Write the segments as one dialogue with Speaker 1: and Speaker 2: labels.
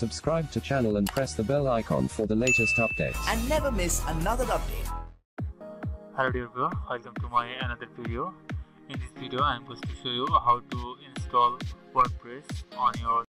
Speaker 1: subscribe to channel and press the bell icon for the latest updates.
Speaker 2: And never miss another update.
Speaker 3: Hello dear viewer, welcome to my another video. In this video I am going to show you how to install WordPress on your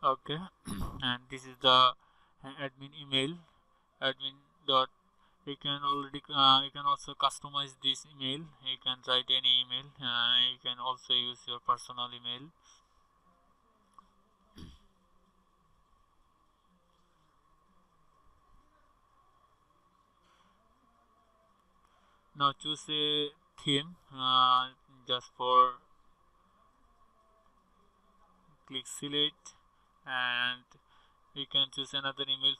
Speaker 3: okay and this is the admin email admin dot you can also customize this email. You can write any email. You can also use your personal email. Now choose a theme. Just for click select and you can choose another email.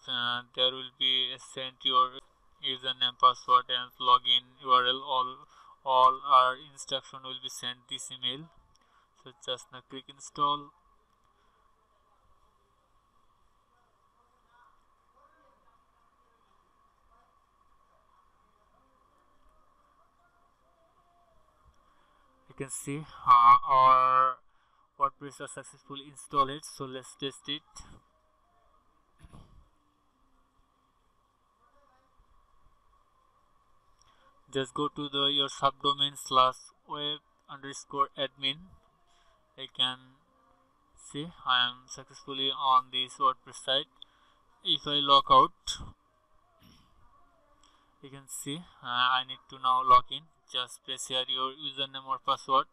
Speaker 3: There will be sent your username, password and login URL. All our instruction will be sent this email. So just now click install. You can see our WordPress is successfully installed. So let's test it. Just go to your subdomain /web_admin. You can see I am successfully on this WordPress site. If I log out, you can see I need to now log in. Just press here your username or password.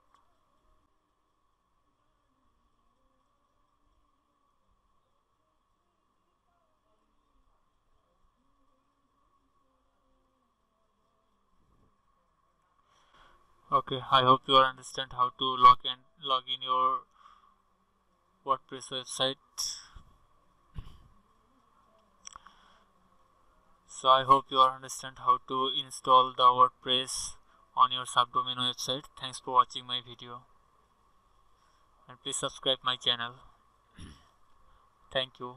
Speaker 3: Okay, I hope you understand how to log in your WordPress website. So I hope you understand how to install the WordPress on your subdomain website. Thanks for watching my video and please subscribe my channel. Thank you.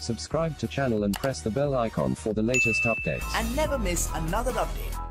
Speaker 1: Subscribe to channel and press the bell icon for the latest updates.
Speaker 2: and never miss another update.